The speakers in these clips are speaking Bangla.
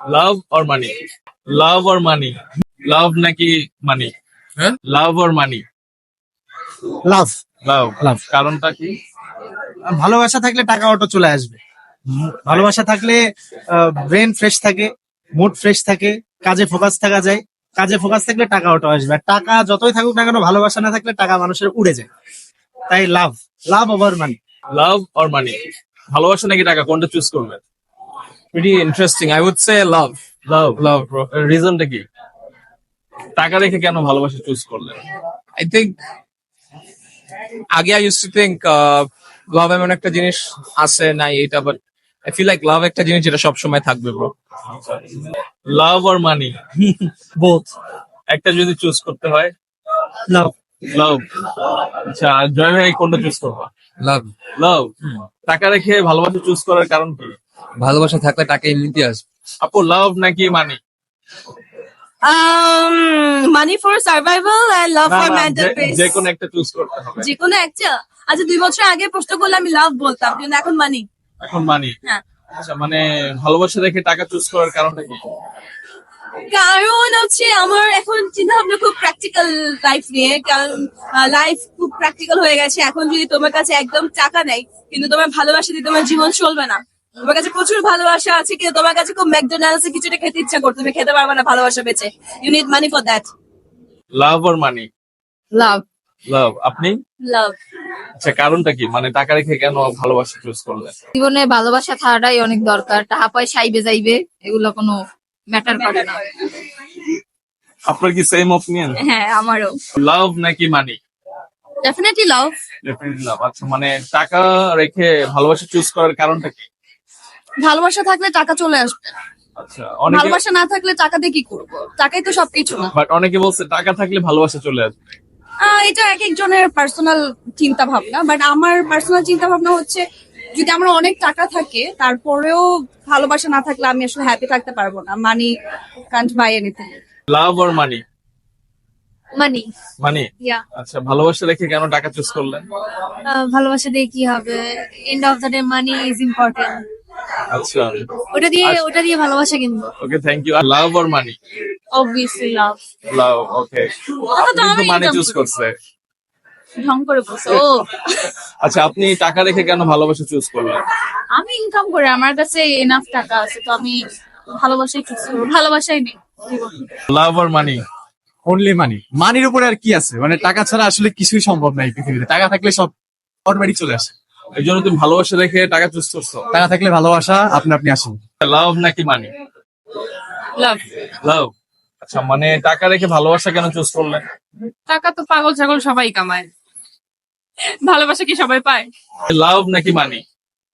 Love or money? Love or money? লাভ নাকি মানি? হ্যাঁ? Love or money? Love. Love. Love. কারণটা কি? ভালোবাসা থাকলে টাকা অটো চলে আসবে। ভালোবাসা থাকলে ব্রেন ফ্রেশ থাকে, মুড ফ্রেশ থাকে, কাজে ফোকাস থাকা যায়। কাজে ফোকাস থাকলে টাকা অটো আসবে। আর টাকা যতই থাকুক না কেন, ভালোবাসা না থাকলে টাকা মানুষের উড়ে যায়। তাই লাভ, লাভ ওভার মানি। লাভ অর মানি? ভালোবাসা নাকি টাকা, কোনটা চুজ করবেন? Pretty interesting. I would say love. Love. Love, bro. রিজনটা কি? টাকা রেখে কেন ভালোবাসা চুজ করলেন? I think আগে I used to think love এমন একটা জিনিস আছে নাই এটা, but I feel like love একটা জিনিস যেটা সবসময় থাকবে, bro. Love or money? Both. একটা যদি চুজ করতে হয়। লাভ। লাভ। আচ্ছা, আর জয় ভাই কোনটা চুজ করবো? Love. লাভ। টাকা রেখে ভালোবাসা চুজ করার কারণ কি? ভালোবাসা থাকলে টাকা এমনিতে আসবে। আপু, লাভ নাকি money? Money for survival and love for mental peace. যে কোনো একটা চুজ করতে হবে। যে কোনো একটা। আচ্ছা, 2 বছর আগে প্রশ্ন করলে আমি লাভ বলতাম, কিন্তু এখন মানি। এখন মানি? হ্যাঁ। আচ্ছা, মানে ভালোবাসা রেখে টাকা চুজ করার কারণটা কি? কারণ হচ্ছে আমার এখন চিন্তা ভাবনা খুব প্র্যাকটিক্যাল লাইফ নিয়ে, কারণ লাইফ খুব প্র্যাকটিক্যাল হয়ে গেছে। এখন যদি তোমার কাছে একদম টাকা নেই, কিন্তু তোমার ভালোবাসা দিয়ে তোমার জীবন চলবে না। তোমার কাছে প্রচুর ভালোবাসা আছে, কিন্তু তোমার কাছে খুব ম্যাকডোনাল্ডস এ কিছুটা খেতে ইচ্ছা করতে, তুমি খেতে পারবে না ভালোবাসা বেঁচে। You need money for that. Love or money? Love. Love. আপনি? লাভ। আচ্ছা, কারণটা কি? মানে টাকা রেখে কেন ভালোবাসা চুজ করলেন? জীবনে ভালোবাসা থাকাটাই অনেক দরকার। টাকা পয়সা আইবে যাইবে, এগুলো কোনো ম্যাটার করে না। আপনার কি সেম অপিনিয়ন? হ্যাঁ, আমারও। লাভ নাকি মানি? ডেফিনেটলি লাভ। ডেফিনেটলি লাভ। আচ্ছা, মানে টাকা রেখে ভালোবাসা চুজ করার কারণটা কি? ভালোবাসা থাকলে টাকা চলে আসবে। আচ্ছা, অনেকে ভালোবাসা না থাকলে টাকা দিয়ে কি করবো? টাকাই তো সবকিছু না। বাট অনেকে বলছে টাকা থাকলে ভালোবাসা চলে আসবে। এটা এক একজনের পার্সোনাল চিন্তা ভাবনা, বাট আমার পার্সোনাল চিন্তা ভাবনা হচ্ছে, যদি আমার অনেক টাকা থাকে তারপরেও ভালোবাসা না থাকলে আমি আসলে হ্যাপি থাকতে পারবো না। Money can't buy anything. Love or money? Money. Money. আচ্ছা, ভালোবাসা রেখে কেন টাকা চুজ করলেন? ভালোবাসা দিয়ে কি হবে? End of the day money is important. আচ্ছা, ওটা দিয়ে ভালোবাসা কিনবো। Okay, thank you. Love or money? Obviously love. Love. Okay, আপনি তো আমি মানি এটা চুজ করছে। ঢং করে বলছো। ও, আচ্ছা, আপনি টাকা রেখে কেন ভালোবাসা চুজ করলেন? আমি ইনকাম করে, আমার কাছে এনাফ টাকা আছে, তো আমি ভালোবাসাই চুজ করবো। ভালোবাসাই নেই। লাভ অর মানি? অনলি মানি। মানির উপরে আর কি আছে? মানে টাকা ছাড়া আসলে কিছুই সম্ভব নাই পৃথিবীতে। টাকা থাকলে সব অটোমেটিক চলে আসে। এই জন্য তুমি ভালোবাসা রেখে টাকা চুজ করছো? টাকা থাকলে ভালোবাসা আপনি আপনি আসেন। লাভ নাকি মানি? লাভ। লাভ। আচ্ছা, মানে টাকা রেখে ভালোবাসা কেন চুজ করলেন? টাকা তো পাগল ছাগল সবাই কামায়, ভালোবাসা কি সবাই পায়? লাভ নাকি মানি?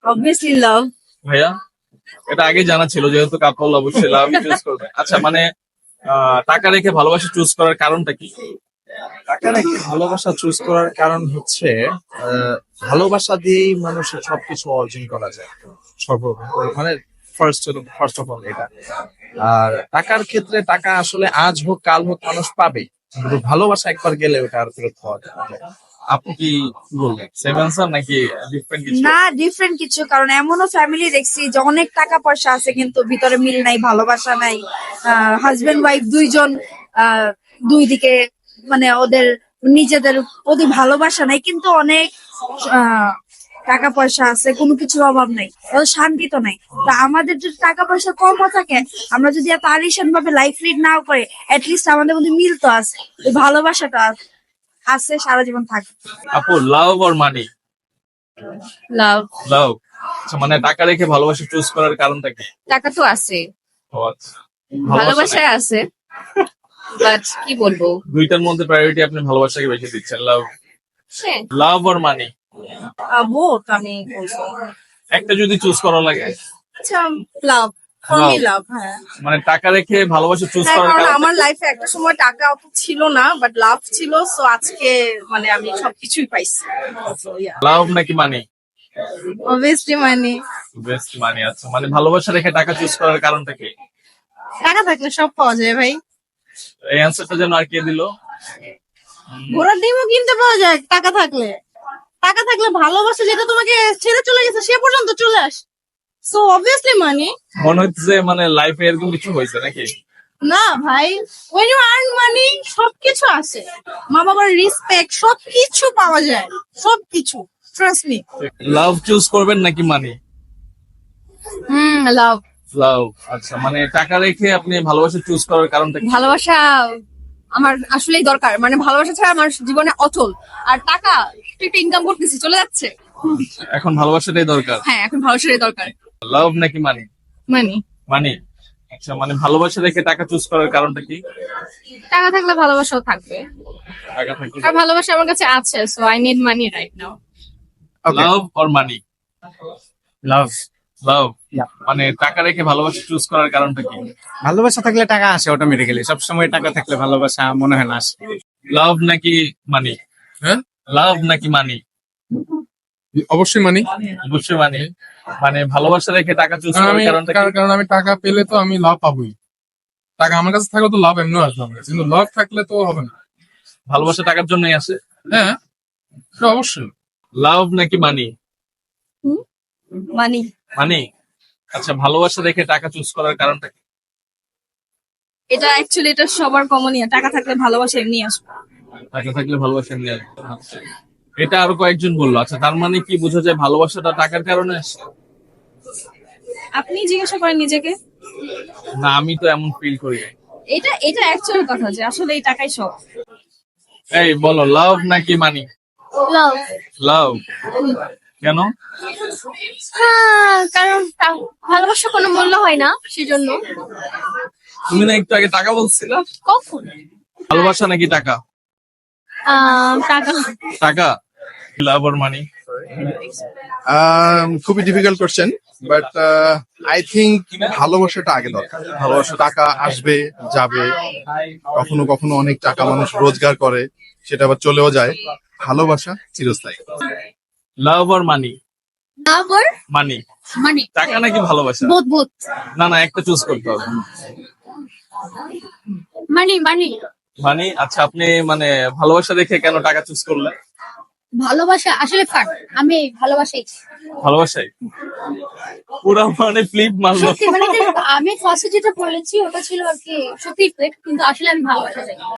অবভিয়াসলি লাভ। ভাইয়া, এটা আগে জানা ছিল, যেহেতু কাপল অবশ্যই লাভ চুজ করবে। আচ্ছা, মানে টাকা রেখে ভালোবাসা চুজ করার কারণটা কি? টাকা রেখে ভালোবাসা চুজ করার কারণ হচ্ছে ভালোবাসা দিয়েই মানুষের সবকিছু অর্জন করা যায়। সর্ব মানে ফার্স্ট অফ অল এটা। আর টাকার ক্ষেত্রে টাকা আসলে আজ হোক কাল হোক মানুষ পাবেই, কিন্তু ভালোবাসা একবার গেলে ওটা আর ফেরত পাওয়া যায় না। আপনি কি বলবেন? সেম অ্যান্সার নাকি ডিফারেন্ট কিছু? না, ডিফারেন্ট কিছু। কারণ এমনও ফ্যামিলি দেখছি যে অনেক টাকা পয়সা আছে কিন্তু ভিতরে মিল নাই, ভালোবাসা নাই। হাজবেন্ড ওয়াইফ দুইজন দুই দিকে, মানে ওদের নিজেদের প্রতি ভালোবাসা নাই, কিন্তু অনেক টাকা পয়সা আছে, কোনো কিছুর অভাব নাই, ওদের শান্তি তো নাই। তা আমাদের যদি টাকা পয়সা কমও থাকে, আমরা যদি এত আলিশান ভাবে লাইফ লিড নাও করে, অ্যাটলিস্ট আমাদের মধ্যে মিল তো আছে, ওই ভালোবাসাটা আছে, সারা জীবন থাকবে। আপু, লাভ অর মানি? লাভ। লাভ। আচ্ছা, মানে টাকা রেখে ভালোবাসা চুজ করার কারণটা কি? টাকা তো আছে, ও আচ্ছা, ভালোবাসা ভালোবাসায় আছে, বাট কি বলবো? দুইটার মধ্যে প্রায়োরিটি আপনি ভালোবাসাকে বেশি দিচ্ছেন। লাভ অর মানি? বোথ আমি বলবো। একটা যদি চুজ করা লাগে? আচ্ছা, লাভ। ফর মি লাভ। হ্যাঁ, মানে টাকা রেখে ভালোবাসা চুজ হ্যাঁ, করার কারণ কারণ? আমার লাইফে একটা সময় টাকা অত ছিল না, বাট লাভ ছিল। সো আজকে মানে আমি সবকিছুই পাইছি। So, yeah. লাভ নাকি মানি? Obviously মানি। বেস্ট মানি। আচ্ছা, মানে ভালোবাসা রেখে টাকা চুজ করার কারণটা কি? টাকা থাকলে সব পাওয়া যায় ভাই। এই অ্যান্সারটা যেন আর কে দিল? ঘোড়ার ডিমও কিনতে পাওয়া যায় টাকা থাকলে। টাকা থাকলে ভালোবাসা যেটা তোমাকে ছেড়ে চলে গেছে সে পর্যন্ত চলে আস। সো অবভিয়াসলি মানি। মনে হচ্ছে যে মানে লাইফে এরকম কিছু হয়েছে নাকি? না ভাই, when you earn money সবকিছু আছে, মা বাবার রেসপেক্ট সবকিছু পাওয়া যায়, সবকিছু, ট্রাস্ট মি। লাভ চুজ করবেন নাকি মানি? লাভ। লাভ। আচ্ছা, মানে টাকা রেখে আপনি ভালোবাসা চুজ করার কারণটা কি? ভালোবাসা আমার আসলেই দরকার, মানে ভালোবাসা ছাড়া আমার জীবনে অচল। আর টাকা একটু ইনকাম করতেছি, চলে যাচ্ছে। এখন ভালোবাসাটাই দরকার। হ্যাঁ, এখন ভালোবাসারই দরকার। লাভ নাকি মানি? মানি। মানি। আচ্ছা, মানে ভালোবাসা রেখে টাকা চুজ করার কারণটা কি? টাকা থাকলে ভালোবাসাও থাকবে, টাকা থাকলে আর ভালোবাসা আমার কাছে আছে, so I need money right now. Love or money? Love. Love. মানে টাকা রেখে ভালোবাসা চুজ করার কারণটা কি? ভালোবাসা থাকলে টাকা আসে অটোমেটিক্যালি, সবসময় টাকা থাকলে ভালোবাসা মনে হয় না আসে। লাভ নাকি মানি? হ্যাঁ? লাভ নাকি মানি? অবশ্যই মানি। অবশ্যই মানি। মানে ভালোবাসা রেখে টাকা চুজ কারণ করার আমি কারণটা কি? কারণ আমি টাকা পেলে তো আমি লাভ পাবোই। টাকা আমার কাছে থাকলে তো লাভ এমনিও আসবে আমার কাছে, কিন্তু লাভ থাকলে তো হবে না। ভালোবাসা টাকার জন্যই আসে। হ্যাঁ, এটা অবশ্যই। লাভ নাকি মানি? মানি। মানি। আচ্ছা, ভালোবাসা রেখে টাকা চুজ করার কারণটা কি? এটা অ্যাকচুয়ালি এটা সবার কমনই, টাকা থাকলে ভালোবাসা এমনি আসবে। টাকা থাকলে ভালোবাসা নিয়ে আসবে। আচ্ছা। এটা আরো কয়েকজন বললো। আচ্ছা, তার মানে কি বোঝা যায় ভালোবাসাটা টাকার কারণে আসে? আপনি জিজ্ঞাসা করেন নিজেকে। না, আমি তো এমন ফিল করি নাই। এটা এটা অ্যাকচুয়াল কথা যে আসলে এই টাকাই সব। এই বলো, লাভ নাকি মানি? লাভ। লাভ। কেন? কারণ ভালোবাসা কোনো মূল্য হয় না, সেজন্য। তুমি না একটু আগে টাকা বলছিলা? কখন? ভালোবাসা নাকি টাকা? টাকা। টাকা। Love or money? খুবই difficult question, but I think ভালোবাসাটা আগে দরকার। ভালোবাসা, টাকা আসবে যাবে, কখনো কখনো অনেক টাকা মানুষ রোজগার করে, সেটা আবার চলেও যায়। ভালোবাসা চিরস্থায়ী। Love or money? লাভ আর মানি। মানি। টাকা নাকি ভালোবাসা? বোথ। না না, একটা চুজ করতে হবে। মানি। মানি। আচ্ছা, আপনি মানে ভালোবাসা দেখে কেন টাকা চুজ করলেন? ভালোবাসা আসলে ফান, আমি ভালোবাসাই। ভালোবাসাই? পুরা মানে ফ্লিপ মারলো। সত্যি মানে আমি ফার্স্টে যেটা বলেছি ওটা ছিল আর কি সত্যি, কিন্তু আসলে আমি ভালোবাসা চাই।